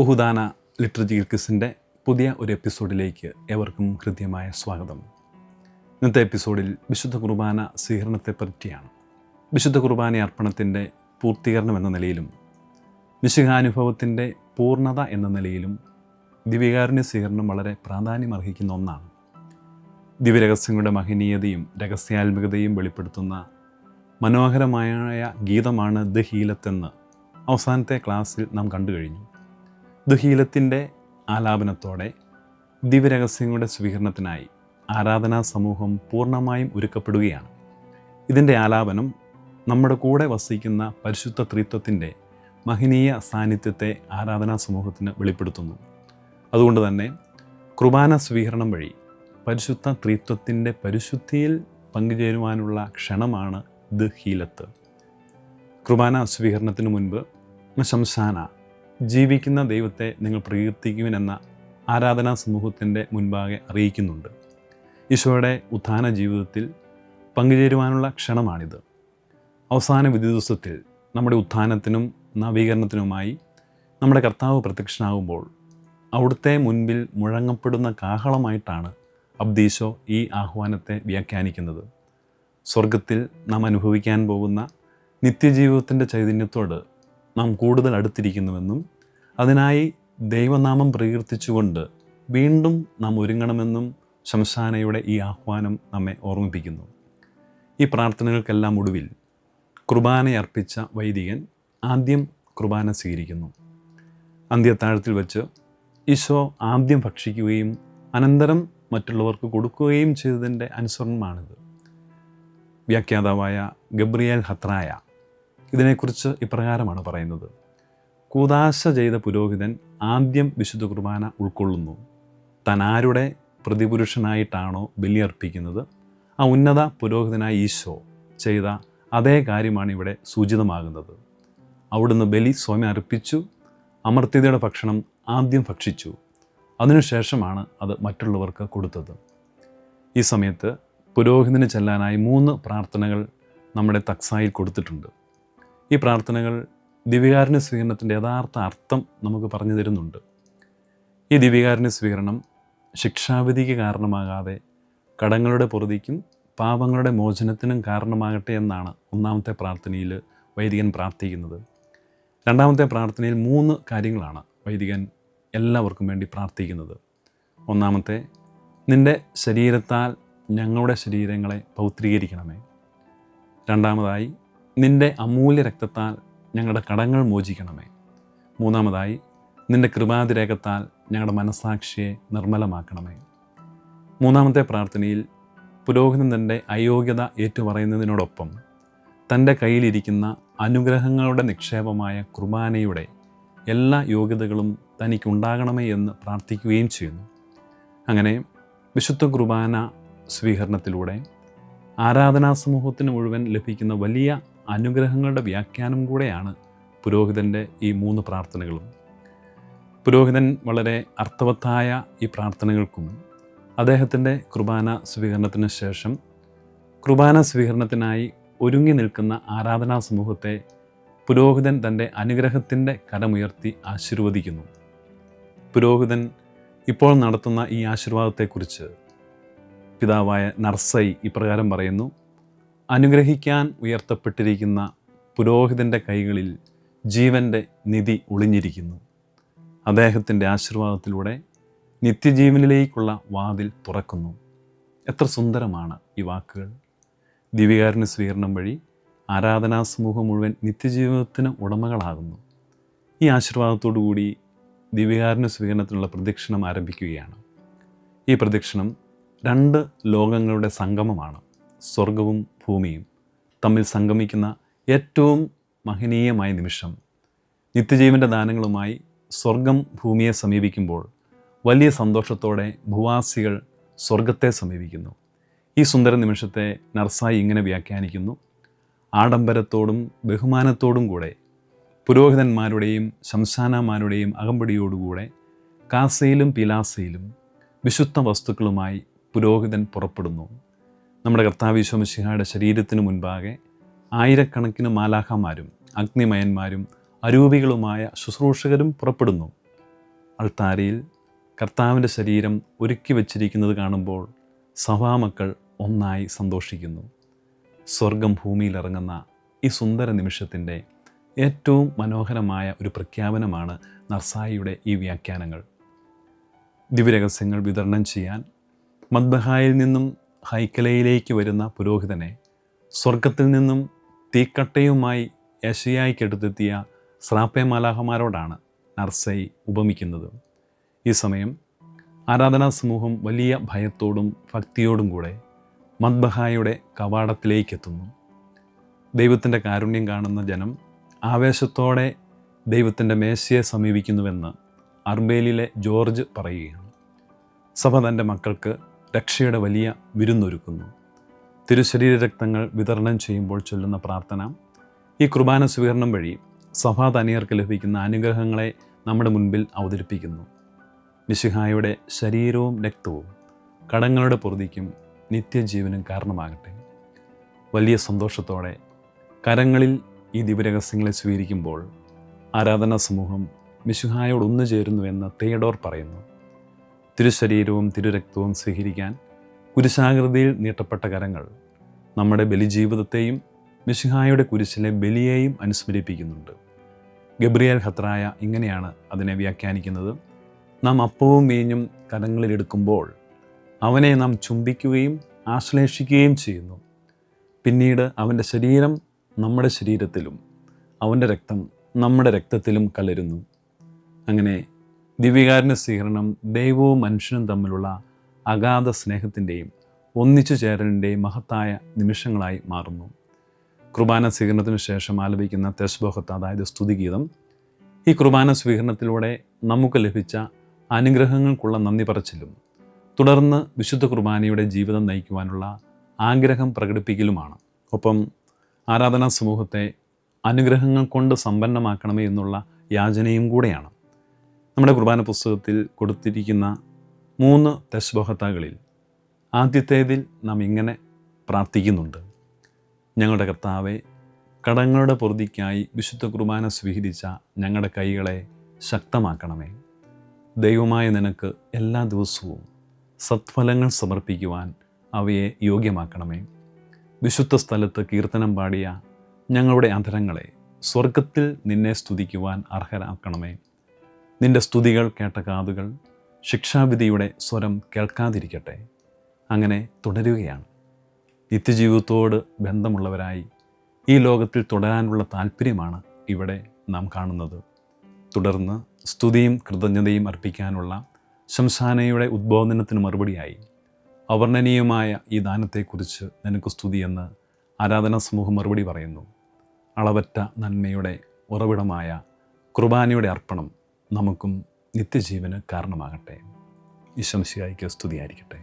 ഉഹുദാന literature ക്വിസിൻ്റെ പുതിയ ഒരു എപ്പിസോഡിലേക്ക് ഏവർക്കും ഹൃദ്യമായ സ്വാഗതം. ഇന്നത്തെ എപ്പിസോഡിൽ വിശുദ്ധ കുർബാന സ്വീകരണത്തെ പറ്റിയാണ്. വിശുദ്ധ കുർബാന അർപ്പണത്തിൻ്റെ പൂർത്തീകരണം എന്ന നിലയിലും മിശിഹാനുഭവത്തിൻ്റെ പൂർണ്ണത എന്ന നിലയിലും ദിവ്യകാരുണ്യ സ്വീകരണം വളരെ പ്രാധാന്യമർഹിക്കുന്ന ഒന്നാണ്. ദിവ്യരഹസ്യങ്ങളുടെ മഹനീയതയും രഹസ്യാത്മികതയും വെളിപ്പെടുത്തുന്ന മനോഹരമായ ഗീതമാണ് ദ ഹീലത്തെന്ന് അവസാനത്തെ ക്ലാസ്സിൽ നാം കണ്ടു കഴിഞ്ഞു. ദുഹീലത്തിൻ്റെ ആലാപനത്തോടെ ദിവ്യരഹസ്യങ്ങളുടെ സ്വീകരണത്തിനായി ആരാധനാ സമൂഹം പൂർണ്ണമായും ഒരുക്കപ്പെടുകയാണ്. ഇതിൻ്റെ ആലാപനം നമ്മുടെ കൂടെ വസിക്കുന്ന പരിശുദ്ധ ത്രിത്വത്തിൻ്റെ മഹനീയ സാന്നിധ്യത്തെ ആരാധനാ സമൂഹത്തിന് വെളിപ്പെടുത്തുന്നു. അതുകൊണ്ട് തന്നെ കുർബാന സ്വീകരണം വഴി പരിശുദ്ധ ത്രിത്വത്തിൻ്റെ പരിശുദ്ധിയിൽ പങ്കുചേരുവാനുള്ള ക്ഷണമാണ് ദ ഹീലത്ത്. കുർബാന സ്വീകരണത്തിന് മുൻപ് ശംശാന, ജീവിക്കുന്ന ദൈവത്തെ നിങ്ങൾ പ്രകീർത്തിക്കുമെന്ന ആരാധനാ സമൂഹത്തിൻ്റെ മുൻപാകെ അറിയിക്കുന്നുണ്ട്. ഈശോയുടെ ഉത്ഥാന ജീവിതത്തിൽ പങ്കുചേരുവാനുള്ള ക്ഷണമാണിത്. അവസാന വിധി ദിവസത്തിൽ നമ്മുടെ ഉത്ഥാനത്തിനും നവീകരണത്തിനുമായി നമ്മുടെ കർത്താവ് പ്രത്യക്ഷനാകുമ്പോൾ അവിടുത്തെ മുൻപിൽ മുഴങ്ങപ്പെടുന്ന കാഹളമായിട്ടാണ് അബ്ദീശോ ഈ ആഹ്വാനത്തെ വ്യാഖ്യാനിക്കുന്നത്. സ്വർഗത്തിൽ നാം അനുഭവിക്കാൻ പോകുന്ന നിത്യജീവിതത്തിൻ്റെ ചൈതന്യത്തോട് നാം കൂടുതൽ അടുത്തിരിക്കുന്നുവെന്നും അതിനായി ദൈവനാമം പ്രകീർത്തിച്ചുകൊണ്ട് വീണ്ടും നാം ഒരുങ്ങണമെന്നും ശംശാനയുടെ ഈ ആഹ്വാനം നമ്മെ ഓർമ്മിപ്പിക്കുന്നു. ഈ പ്രാർത്ഥനകൾക്കെല്ലാം ഒടുവിൽ കുർബാനയർപ്പിച്ച വൈദികൻ ആദ്യം കുർബാന സ്വീകരിക്കുന്നു. അന്ത്യത്താഴത്തിൽ വെച്ച് ഈശോ ആദ്യം ഭക്ഷിക്കുകയും അനന്തരം മറ്റുള്ളവർക്ക് കൊടുക്കുകയും ചെയ്തതിൻ്റെ അനുസരണമാണിത്. വ്യാഖ്യാതാവായ ഗബ്രിയേൽ ഹത്രായ ഇതിനെക്കുറിച്ച് ഇപ്രകാരമാണ് പറയുന്നത്: കൂദാശ ചെയ്ത പുരോഹിതൻ ആദ്യം വിശുദ്ധ കുർബാന ഉൾക്കൊള്ളുന്നു. താൻ ആരുടെ പ്രതിപുരുഷനായിട്ടാണോ ബലിയർപ്പിക്കുന്നത് ആ ഉന്നത പുരോഹിതനായ ഈശോ ചെയ്ത അതേ കാര്യമാണ് ഇവിടെ സൂചിതമാകുന്നത്. അവിടുന്ന് ബലി സ്വയം അർപ്പിച്ചു, അമർത്യതയുടെ ഭക്ഷണം ആദ്യം ഭക്ഷിച്ചു, അതിനുശേഷമാണ് അത് മറ്റുള്ളവർക്ക് കൊടുത്തത്. ഈ സമയത്ത് പുരോഹിതന് ചെല്ലാനായി 3 പ്രാർത്ഥനകൾ നമ്മുടെ തക്സായിൽ കൊടുത്തിട്ടുണ്ട്. ഈ പ്രാർത്ഥനകൾ ദിവ്യകാരുണ്യ സ്വീകരണത്തിൻ്റെ യഥാർത്ഥ അർത്ഥം നമുക്ക് പറഞ്ഞു തരുന്നുണ്ട്. ഈ ദിവ്യകാരുണ്യ സ്വീകരണം ശിക്ഷാവിധിക്ക് കാരണമാകാതെ കടങ്ങളുടെ പൊറുതിക്കും പാപങ്ങളുടെ മോചനത്തിനും കാരണമാകട്ടെ എന്നാണ് ഒന്നാമത്തെ പ്രാർത്ഥനയിൽ വൈദികൻ പ്രാർത്ഥിക്കുന്നത്. രണ്ടാമത്തെ പ്രാർത്ഥനയിൽ 3 കാര്യങ്ങളാണ് വൈദികൻ എല്ലാവർക്കും വേണ്ടി പ്രാർത്ഥിക്കുന്നത്. ഒന്നാമത്തെ, നിൻ്റെ ശരീരത്താൽ ഞങ്ങളുടെ ശരീരങ്ങളെ പൗത്രീകരിക്കണമേ. രണ്ടാമതായി, നിൻ്റെ അമൂല്യ രക്തത്താൽ ഞങ്ങളുടെ കടങ്ങൾ മോചിക്കണമേ. മൂന്നാമതായി, നിൻ്റെ കൃപാതിരേകത്താൽ ഞങ്ങളുടെ മനസ്സാക്ഷിയെ നിർമ്മലമാക്കണമേ. മൂന്നാമത്തെ പ്രാർത്ഥനയിൽ പുരോഹിതൻ തൻ്റെ അയോഗ്യത ഏറ്റുപറയുന്നതിനോടൊപ്പം തൻ്റെ കയ്യിലിരിക്കുന്ന അനുഗ്രഹങ്ങളുടെ നിക്ഷേപമായ കുർബാനയുടെ എല്ലാ യോഗ്യതകളും തനിക്കുണ്ടാകണമേ എന്ന് പ്രാർത്ഥിക്കുകയും ചെയ്യുന്നു. അങ്ങനെ വിശുദ്ധ കുർബാന സ്വീകരണത്തിലൂടെ ആരാധനാ സമൂഹത്തിന് മുഴുവൻ ലഭിക്കുന്ന വലിയ അനുഗ്രഹങ്ങളുടെ വ്യാഖ്യാനം കൂടെയാണ് പുരോഹിതൻ്റെ ഈ 3 പ്രാർത്ഥനകളും. പുരോഹിതൻ വളരെ അർത്ഥവത്തായ ഈ പ്രാർത്ഥനകൾക്കും അദ്ദേഹത്തിൻ്റെ കുർബാന സ്വീകരണത്തിന് ശേഷം കുർബാന സ്വീകരണത്തിനായി ഒരുങ്ങി നിൽക്കുന്ന ആരാധനാ സമൂഹത്തെ പുരോഹിതൻ തൻ്റെ അനുഗ്രഹത്തിൻ്റെ കരമുയർത്തി ആശീർവദിക്കുന്നു. പുരോഹിതൻ ഇപ്പോൾ നടത്തുന്ന ഈ ആശീർവാദത്തെക്കുറിച്ച് പിതാവായ നർസൈ ഇപ്രകാരം പറയുന്നു: അനുഗ്രഹിക്കാൻ ഉയർത്തപ്പെട്ടിരിക്കുന്ന പുരോഹിതൻ്റെ കൈകളിൽ ജീവൻ്റെ നിധി ഒളിഞ്ഞിരിക്കുന്നു. അദ്ദേഹത്തിൻ്റെ ആശീർവാദത്തിലൂടെ നിത്യജീവനിലേക്കുള്ള വാതിൽ തുറക്കുന്നു. എത്ര സുന്ദരമാണ് ഈ വാക്കുകൾ! ദിവ്യകാരുണ്യ സ്വീകരണം വഴി ആരാധനാ സമൂഹം മുഴുവൻ നിത്യജീവിതത്തിന് ഉടമകളാകുന്നു. ഈ ആശീർവാദത്തോടു കൂടി ദിവ്യകാരുണ്യ സ്വീകരണത്തിനുള്ള പ്രദക്ഷിണം ആരംഭിക്കുകയാണ്. ഈ പ്രദക്ഷിണം 2 ലോകങ്ങളുടെ സംഗമമാണ്. സ്വർഗവും ഭൂമിയും തമ്മിൽ സംഗമിക്കുന്ന ഏറ്റവും മഹനീയമായ നിമിഷം. നിത്യജീവൻ്റെ ദാനങ്ങളുമായി സ്വർഗം ഭൂമിയെ സമീപിക്കുമ്പോൾ വലിയ സന്തോഷത്തോടെ ഭൂവാസികൾ സ്വർഗത്തെ സമീപിക്കുന്നു. ഈ സുന്ദര നിമിഷത്തെ നർസായി ഇങ്ങനെ വ്യാഖ്യാനിക്കുന്നു: ആഡംബരത്തോടും ബഹുമാനത്തോടും കൂടെ പുരോഹിതന്മാരുടെയും ശംശാനമാരുടെയും അകമ്പടിയോടുകൂടെ കാസയിലും പിലാസയിലും വിശുദ്ധ വസ്തുക്കളുമായി പുരോഹിതൻ പുറപ്പെടുന്നു. നമ്മുടെ കർത്താവ് ഈശോ മിശിഹായുടെ ശരീരത്തിന് മുൻപാകെ ആയിരക്കണക്കിന് മാലാഖമാരും അഗ്നിമയന്മാരും അരൂപികളുമായ ശുശ്രൂഷകരും പുറപ്പെടുന്നു. അൾത്താരയിൽ കർത്താവിൻ്റെ ശരീരം ഒരുക്കി വച്ചിരിക്കുന്നത് കാണുമ്പോൾ സഭാമക്കൾ ഒന്നായി സന്തോഷിക്കുന്നു. സ്വർഗം ഭൂമിയിലിറങ്ങുന്ന ഈ സുന്ദര നിമിഷത്തിൻ്റെ ഏറ്റവും മനോഹരമായ ഒരു പ്രഖ്യാപനമാണ് നർസായിയുടെ ഈ വ്യാഖ്യാനങ്ങൾ. ദിവ്യരഹസ്യങ്ങൾ വിതരണം ചെയ്യാൻ മദ്ബഹായിൽ നിന്നും ഹൈക്കലയിലേക്ക് വരുന്ന പുരോഹിതനെ സ്വർഗത്തിൽ നിന്നും തീക്കട്ടയുമായി യശയായിക്കെടുത്തെത്തിയ സ്രാപ്പേ മാലാഹമാരോടാണ് നർസൈ ഉപമിക്കുന്നത്. ഈ സമയം ആരാധനാ സമൂഹം വലിയ ഭയത്തോടും ഭക്തിയോടും കൂടെ മദ്ബഹായുടെ കവാടത്തിലേക്കെത്തുന്നു. ദൈവത്തിൻ്റെ കാരുണ്യം കാണുന്ന ജനം ആവേശത്തോടെ ദൈവത്തിൻ്റെ മേശയെ സമീപിക്കുന്നുവെന്ന് അർബേലിലെ ജോർജ് പറയുകയാണ്. സഭ തൻ്റെ മക്കൾക്ക് രക്ഷയുടെ വലിയ വിരുന്നൊരുക്കുന്നു. തിരുശരീര രക്തങ്ങൾ വിതരണം ചെയ്യുമ്പോൾ ചൊല്ലുന്ന പ്രാർത്ഥന ഈ കുർബാന സ്വീകരണം വഴി സഭാതനിയർക്ക് ലഭിക്കുന്ന അനുഗ്രഹങ്ങളെ നമ്മുടെ മുൻപിൽ അവതരിപ്പിക്കുന്നു. മിശിഹായുടെ ശരീരവും രക്തവും കടങ്ങളുടെ പൊറുതിക്കും നിത്യജീവനും കാരണമാകട്ടെ. വലിയ സന്തോഷത്തോടെ കരങ്ങളിൽ ഈ ദിവ്യരഹസ്യങ്ങളെ സ്വീകരിക്കുമ്പോൾ ആരാധനാ സമൂഹം മിശിഹായോട് ഒന്നു ചേരുന്നുവെന്ന് തെയഡോർ പറയുന്നു. തിരുശരീരവും തിരുരക്തവും സ്വീകരിക്കാൻ കുരിശാകൃതിയിൽ നീട്ടപ്പെട്ട കരങ്ങൾ നമ്മുടെ ബലിജീവിതത്തെയും മിശിഹായുടെ കുരിശിലെ ബലിയെയും അനുസ്മരിപ്പിക്കുന്നുണ്ട്. ഗബ്രിയേൽ ഹത്രായ ഇങ്ങനെയാണ് അതിനെ വ്യാഖ്യാനിക്കുന്നത്: നാം അപ്പവും വീഞ്ഞും കരങ്ങളിലെടുക്കുമ്പോൾ അവനെ നാം ചുംബിക്കുകയും ആശ്ലേഷിക്കുകയും ചെയ്യുന്നു. പിന്നീട് അവൻ്റെ ശരീരം നമ്മുടെ ശരീരത്തിലും അവൻ്റെ രക്തം നമ്മുടെ രക്തത്തിലും കലരുന്നു. അങ്ങനെ ദിവ്യകാരുണ്യ സ്വീകരണം ദൈവവും മനുഷ്യനും തമ്മിലുള്ള അഗാധ സ്നേഹത്തിൻ്റെയും ഒന്നിച്ചു ചേരലിൻ്റെയും മഹത്തായ നിമിഷങ്ങളായി മാറുന്നു. കുർബാന സ്വീകരണത്തിന് ശേഷം ആലപിക്കുന്ന തെസ്ബോഹത്ത്, അതായത് സ്തുതിഗീതം, ഈ കുർബാന സ്വീകരണത്തിലൂടെ നമുക്ക് ലഭിച്ച അനുഗ്രഹങ്ങൾക്കുള്ള നന്ദി പറച്ചിലും തുടർന്ന് വിശുദ്ധ കുർബാനയുടെ ജീവിതം നയിക്കുവാനുള്ള ആഗ്രഹം പ്രകടിപ്പിക്കലുമാണ്. ഒപ്പം ആരാധനാ സമൂഹത്തെ അനുഗ്രഹങ്ങൾ കൊണ്ട് സമ്പന്നമാക്കണമേ എന്നുള്ള യാചനയും കൂടെയാണ്. നമ്മുടെ കുർബാന പുസ്തകത്തിൽ കൊടുത്തിരിക്കുന്ന 3 തെസ്ബോഹത്തകളിൽ ആദ്യത്തേതിൽ നാം ഇങ്ങനെ പ്രാർത്ഥിക്കുന്നുണ്ട്: ഞങ്ങളുടെ കർത്താവെ, കടങ്ങളുടെ പൊറുതിക്കായി വിശുദ്ധ കുർബാന സ്വീകരിച്ച ഞങ്ങളുടെ കൈകളെ ശക്തമാക്കണമേ. ദൈവമായ നിനക്ക് എല്ലാ ദിവസവും സത്ഫലങ്ങൾ സമർപ്പിക്കുവാൻ അവയെ യോഗ്യമാക്കണമേ. വിശുദ്ധ സ്ഥലത്ത് കീർത്തനം പാടിയ ഞങ്ങളുടെ അധരങ്ങളെ സ്വർഗത്തിൽ നിന്നെ സ്തുതിക്കുവാൻ അർഹരാക്കണമേ. നിന്റെ സ്തുതികൾ കേട്ട കാതുകൾ ശിക്ഷാവിധിയുടെ സ്വരം കേൾക്കാതിരിക്കട്ടെ. അങ്ങനെ തുടരുകയാണ്. നിത്യജീവിതത്തോട് ബന്ധമുള്ളവരായി ഈ ലോകത്തിൽ തുടരാനുള്ള താല്പര്യമാണ് ഇവിടെ നാം കാണുന്നത്. തുടർന്ന് സ്തുതിയും കൃതജ്ഞതയും അർപ്പിക്കാനുള്ള ശംശാനയുടെ ഉദ്ബോധനത്തിന് മറുപടിയായി അവർണ്ണനീയമായ ഈ ദാനത്തെക്കുറിച്ച് നിനക്ക് സ്തുതിയെന്ന് ആരാധനാ സമൂഹം മറുപടി പറയുന്നു. അളവറ്റ നന്മയുടെ ഉറവിടമായ കുർബാനയുടെ അർപ്പണം നമുക്കും നിത്യജീവന് കാരണമാകട്ടെ. ഈശോ മിശിഹായ്ക്ക് സ്തുതിയായിരിക്കട്ടെ.